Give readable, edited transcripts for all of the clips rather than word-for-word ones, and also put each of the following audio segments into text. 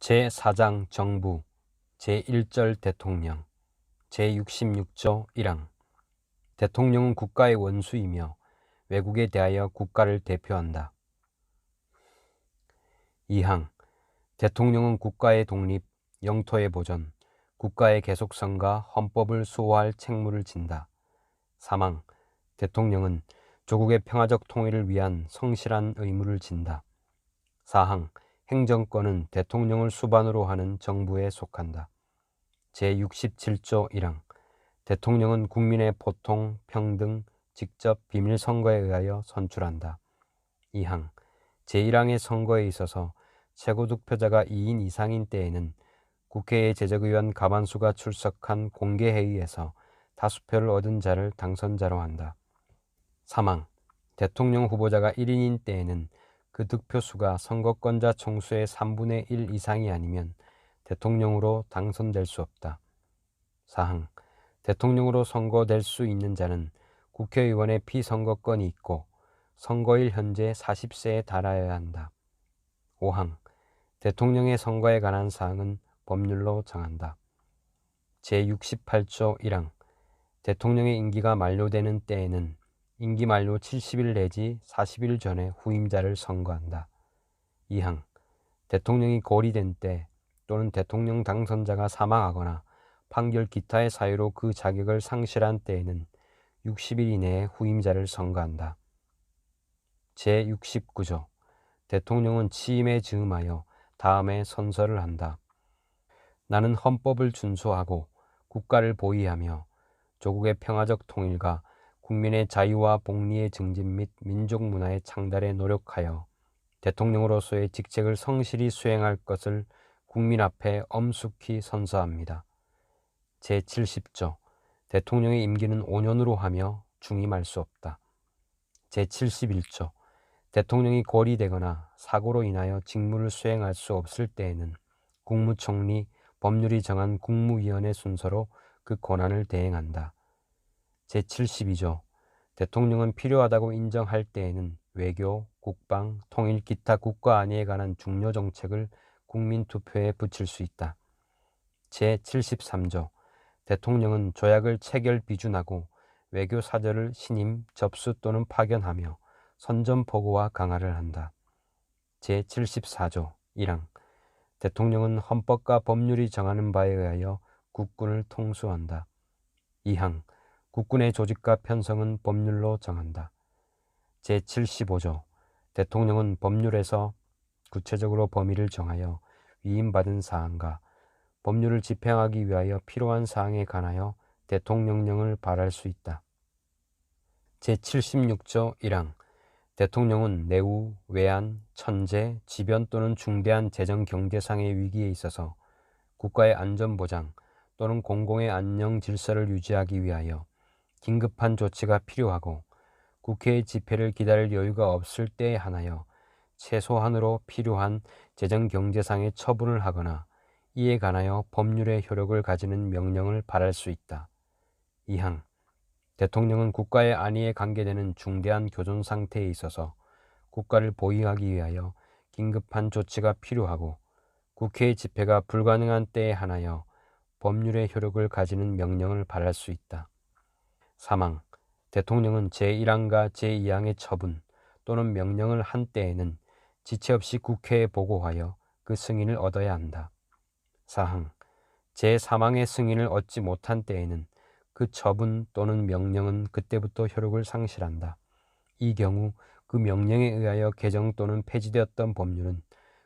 제4장 정부 제1절 대통령 제66조 1항 대통령은 국가의 원수이며 외국에 대하여 국가를 대표한다. 2항 대통령은 국가의 독립, 영토의 보전, 국가의 계속성과 헌법을 수호할 책무를 진다. 3항 대통령은 조국의 평화적 통일을 위한 성실한 의무를 진다. 4항 행정권은 대통령을 수반으로 하는 정부에 속한다. 제67조 1항 대통령은 국민의 보통, 평등, 직접, 비밀 선거에 의하여 선출한다. 2항 제1항의 선거에 있어서 최고 득표자가 2인 이상인 때에는 국회의 제적의원 과반수가 출석한 공개회의에서 다수표를 얻은 자를 당선자로 한다. 3항 대통령 후보자가 1인인 때에는 그 득표수가 선거권자 총수의 3분의 1 이상이 아니면 대통령으로 당선될 수 없다. 4항 대통령으로 선거될 수 있는 자는 국회의원의 피선거권이 있고 선거일 현재 40세에 달하여야 한다. 5항 대통령의 선거에 관한 사항은 법률로 정한다. 제68조 1항 대통령의 임기가 만료되는 때에는 임기 만료 70일 내지 40일 전에 후임자를 선거한다. 2항 대통령이 고리된 때 또는 대통령 당선자가 사망하거나 판결 기타의 사유로 그 자격을 상실한 때에는 60일 이내에 후임자를 선거한다. 제69조 대통령은 취임에 즈음하여 다음에 선서를 한다. 나는 헌법을 준수하고 국가를 보위하며 조국의 평화적 통일과 국민의 자유와 복리의 증진 및 민족 문화의 창달에 노력하여 대통령으로서의 직책을 성실히 수행할 것을 국민 앞에 엄숙히 선서합니다. 제70조 대통령의 임기는 5년으로 하며 중임할 수 없다. 제71조 대통령이 고리되거나 사고로 인하여 직무를 수행할 수 없을 때에는 국무총리, 법률이 정한 국무위원회 순서로 그 권한을 대행한다. 제72조 대통령은 필요하다고 인정할 때에는 외교, 국방, 통일, 기타 국가 안위에 관한 중요 정책을 국민투표에 붙일 수 있다. 제73조 대통령은 조약을 체결 비준하고 외교 사절을 신임, 접수 또는 파견하며 선전 포고와 강화를 한다. 제74조 1항 대통령은 헌법과 법률이 정하는 바에 의하여 국군을 통수한다. 2항 국군의 조직과 편성은 법률로 정한다. 제75조 대통령은 법률에서 구체적으로 범위를 정하여 위임받은 사항과 법률을 집행하기 위하여 필요한 사항에 관하여 대통령령을 발할 수 있다. 제76조 1항 대통령은 내후, 외환, 천재, 지변 또는 중대한 재정 경제상의 위기에 있어서 국가의 안전보장 또는 공공의 안녕 질서를 유지하기 위하여 긴급한 조치가 필요하고 국회의 집회를 기다릴 여유가 없을 때에 한하여 최소한으로 필요한 재정 경제상의 처분을 하거나 이에 관하여 법률의 효력을 가지는 명령을 발할 수 있다. 2항 대통령은 국가의 안위에 관계되는 중대한 교전 상태에 있어서 국가를 보위하기 위하여 긴급한 조치가 필요하고 국회의 집회가 불가능한 때에 한하여 법률의 효력을 가지는 명령을 발할 수 있다. 3항 대통령은 제1항과 제2항의 처분 또는 명령을 한 때에는 지체 없이 국회에 보고하여 그 승인을 얻어야 한다. 4항 제3항의 승인을 얻지 못한 때에는 그 처분 또는 명령은 그때부터 효력을 상실한다. 이 경우 그 명령에 의하여 개정 또는 폐지되었던 법률은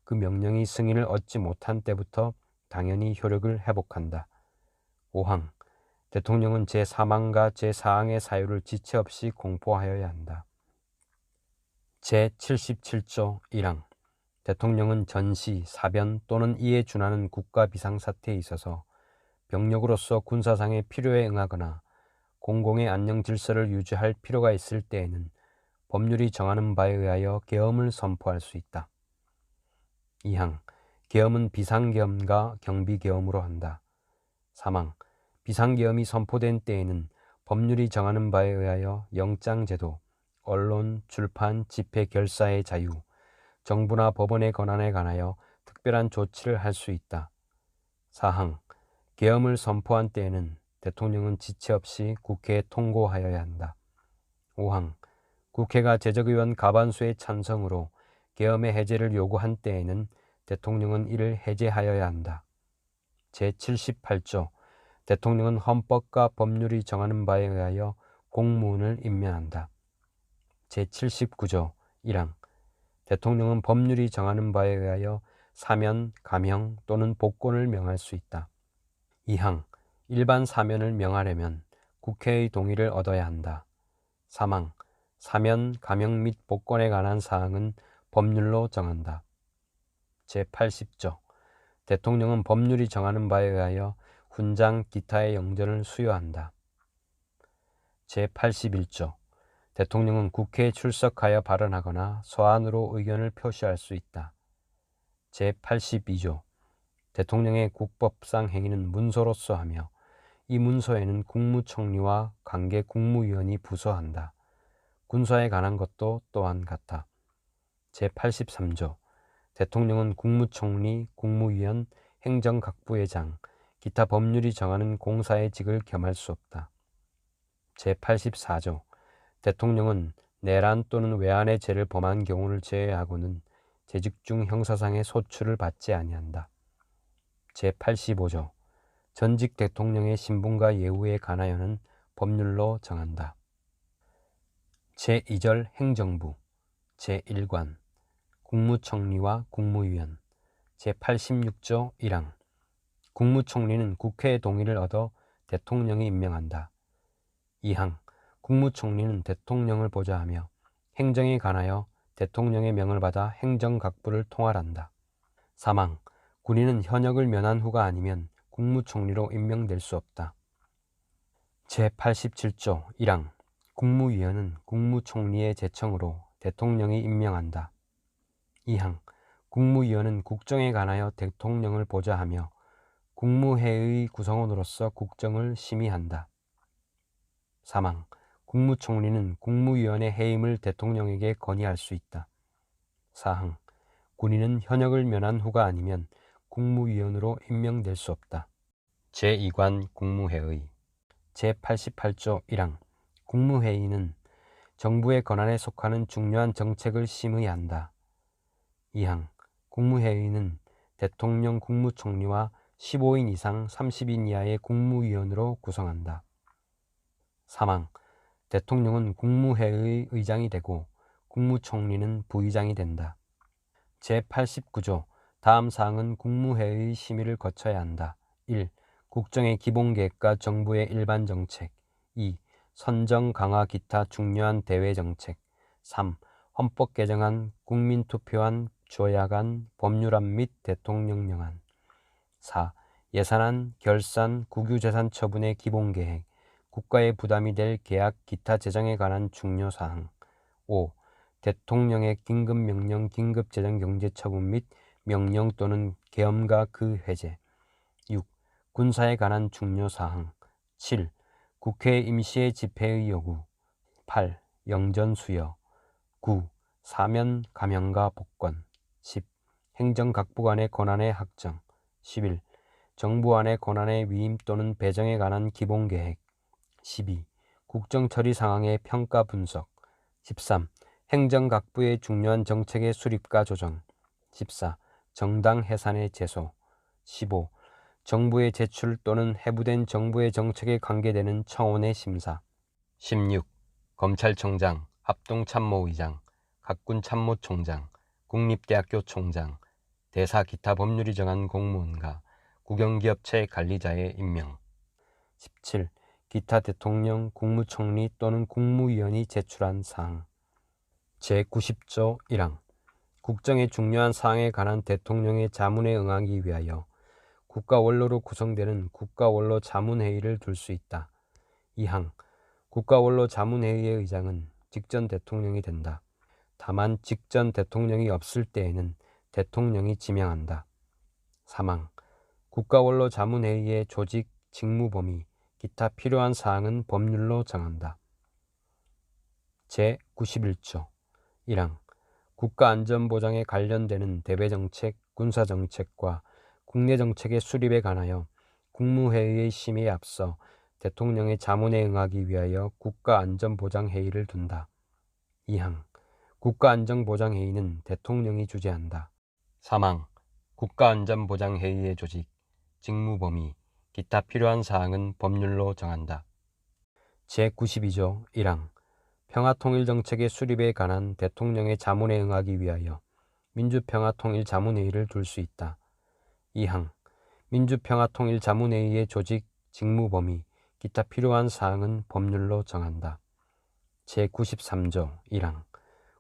그 명령이 승인을 얻지 못한 때부터 당연히 효력을 회복한다. 5항 대통령은 제3항과 제4항의 사유를 지체 없이 공포하여야 한다. 제77조 1항 대통령은 전시, 사변 또는 이에 준하는 국가 비상사태에 있어서 병력으로서 군사상의 필요에 응하거나 공공의 안녕 질서를 유지할 필요가 있을 때에는 법률이 정하는 바에 의하여 계엄을 선포할 수 있다. 2항 계엄은 비상계엄과 경비계엄으로 한다. 3항 비상계엄이 선포된 때에는 법률이 정하는 바에 의하여 영장제도, 언론, 출판, 집회, 결사의 자유, 정부나 법원의 권한에 관하여 특별한 조치를 할 수 있다. 사항, 계엄을 선포한 때에는 대통령은 지체 없이 국회에 통고하여야 한다. 5항, 국회가 제적의원 과반수의 찬성으로 계엄의 해제를 요구한 때에는 대통령은 이를 해제하여야 한다. 제78조, 대통령은 헌법과 법률이 정하는 바에 의하여 공무원을 임명한다. 제79조 1항, 대통령은 법률이 정하는 바에 의하여 사면, 감형 또는 복권을 명할 수 있다. 2항, 일반 사면을 명하려면 국회의 동의를 얻어야 한다. 3항, 사면, 감형 및 복권에 관한 사항은 법률로 정한다. 제80조, 대통령은 법률이 정하는 바에 의하여 훈장, 기타의 영전을 수여한다. 제81조, 대통령은 국회에 출석하여 발언하거나 서한으로 의견을 표시할 수 있다. 제82조, 대통령의 국법상 행위는 문서로서 하며 이 문서에는 국무총리와 관계 국무위원이 부서한다. 군사에 관한 것도 또한 같아. 제83조, 대통령은 국무총리, 국무위원, 행정각부의장, 기타 법률이 정하는 공사의 직을 겸할 수 없다. 제84조, 대통령은 내란 또는 외환의 죄를 범한 경우를 제외하고는 재직 중 형사상의 소출을 받지 아니한다. 제85조, 전직 대통령의 신분과 예우에 관하여는 법률로 정한다. 제2절 행정부, 제1관, 국무총리와 국무위원, 제86조 1항, 국무총리는 국회의 동의를 얻어 대통령이 임명한다. 2항, 국무총리는 대통령을 보좌하며 행정에 관하여 대통령의 명을 받아 행정각부를 통할한다. 3항, 군인은 현역을 면한 후가 아니면 국무총리로 임명될 수 없다. 제87조 1항, 국무위원은 국무총리의 제청으로 대통령이 임명한다. 2항, 국무위원은 국정에 관하여 대통령을 보좌하며 국무회의 구성원으로서 국정을 심의한다. 3항, 국무총리는 국무위원의 해임을 대통령에게 건의할 수 있다. 4항, 군인은 현역을 면한 후가 아니면 국무위원으로 임명될 수 없다. 제2관 국무회의, 제88조 1항, 국무회의는 정부의 권한에 속하는 중요한 정책을 심의한다. 2항, 국무회의는 대통령 국무총리와 15인 이상 30인 이하의 국무위원으로 구성한다. 3항, 대통령은 국무회의 의장이 되고 국무총리는 부의장이 된다. 제89조 다음 사항은 국무회의 심의를 거쳐야 한다. 1. 국정의 기본계획과 정부의 일반 정책. 2. 선정 강화 기타 중요한 대외 정책. 3. 헌법 개정안, 국민투표안, 조약안, 법률안 및 대통령령안. 4. 예산안, 결산, 국유재산 처분의 기본계획, 국가의 부담이 될 계약 기타 재정에 관한 중요사항. 5. 대통령의 긴급명령, 긴급재정경제처분 및 명령 또는 계엄과 그 해제. 6. 군사에 관한 중요사항. 7. 국회 임시의 집회의 요구. 8. 영전 수여. 9. 사면, 감형과 복권. 10. 행정각부관의 권한의 확정. 11. 정부안의 권한의 위임 또는 배정에 관한 기본계획. 12. 국정처리 상황의 평가 분석. 13. 행정각부의 중요한 정책의 수립과 조정. 14. 정당 해산의 제소. 15. 정부의 제출 또는 해부된 정부의 정책에 관계되는 청원의 심사. 16. 검찰총장, 합동참모의장, 각군참모총장, 국립대학교 총장, 대사 기타 법률이 정한 공무원과 국영기업체 관리자의 임명. 17. 기타 대통령, 국무총리 또는 국무위원이 제출한 사항. 제90조 1항, 국정의 중요한 사항에 관한 대통령의 자문에 응하기 위하여 국가원로로 구성되는 국가원로 자문회의를 둘 수 있다. 2항, 국가원로 자문회의의 의장은 직전 대통령이 된다. 다만 직전 대통령이 없을 때에는 대통령이 지명한다. 3항, 국가원로 자문회의의 조직, 직무 범위, 기타 필요한 사항은 법률로 정한다. 제91조 1항, 국가안전보장에 관련되는 대외정책, 군사정책과 국내정책의 수립에 관하여 국무회의의 심의에 앞서 대통령의 자문에 응하기 위하여 국가안전보장회의를 둔다. 2항 국가안전보장회의는 대통령이 주재한다. 3항 국가안전보장회의의 조직, 직무 범위, 기타 필요한 사항은 법률로 정한다. 제92조 1항 평화통일정책의 수립에 관한 대통령의 자문에 응하기 위하여 민주평화통일자문회의를 둘 수 있다. 2항 민주평화통일자문회의의 조직, 직무 범위, 기타 필요한 사항은 법률로 정한다. 제93조 1항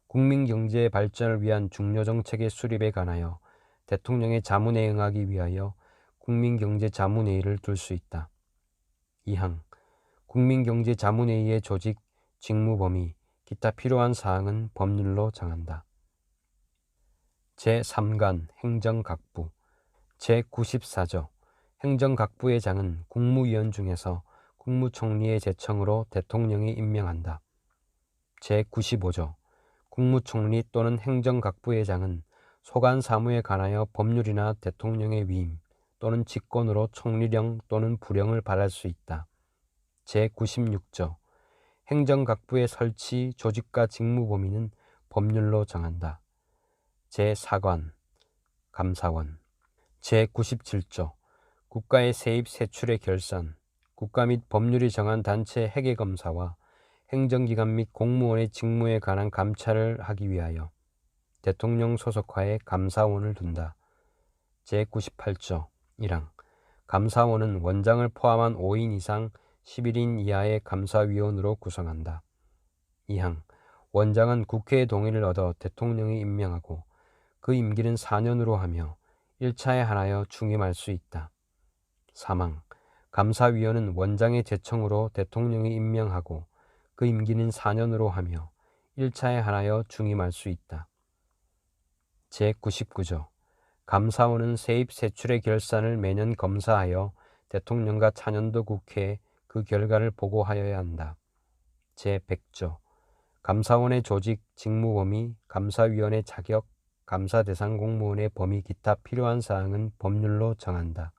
국민경제 발전을 위한 중요정책의 수립에 관하여 대통령의 자문에 응하기 위하여 국민경제자문회의를 둘 수 있다. 2항 국민경제자문회의의 조직, 직무 범위, 기타 필요한 사항은 법률로 정한다. 제3간 행정각부 제94조 행정각부의 장은 국무위원 중에서 국무총리의 제청으로 대통령이 임명한다. 제95조 국무총리 또는 행정각부의 장은 소관 사무에 관하여 법률이나 대통령의 위임 또는 직권으로 총리령 또는 부령을 발할 수 있다. 제96조 행정각부의 설치, 조직과 직무 범위는 법률로 정한다. 제4관 감사원 제97조 국가의 세입 세출의 결산, 국가 및 법률이 정한 단체 회계검사와 행정기관 및 공무원의 직무에 관한 감찰을 하기 위하여 대통령 소속하에 감사원을 둔다. 제98조 1항 감사원은 원장을 포함한 5인 이상 11인 이하의 감사위원으로 구성한다. 2항 원장은 국회의 동의를 얻어 대통령이 임명하고 그 임기는 4년으로 하며 1차에 한하여 중임할 수 있다. 3항 감사위원은 원장의 제청으로 대통령이 임명하고 그 임기는 4년으로 하며 1차에 한하여 중임할 수 있다. 제99조 감사원은 세입 세출의 결산을 매년 검사하여 대통령과 차년도 국회에 그 결과를 보고하여야 한다. 제100조 감사원의 조직, 직무 범위, 감사위원의 자격, 감사 대상 공무원의 범위 기타 필요한 사항은 법률로 정한다.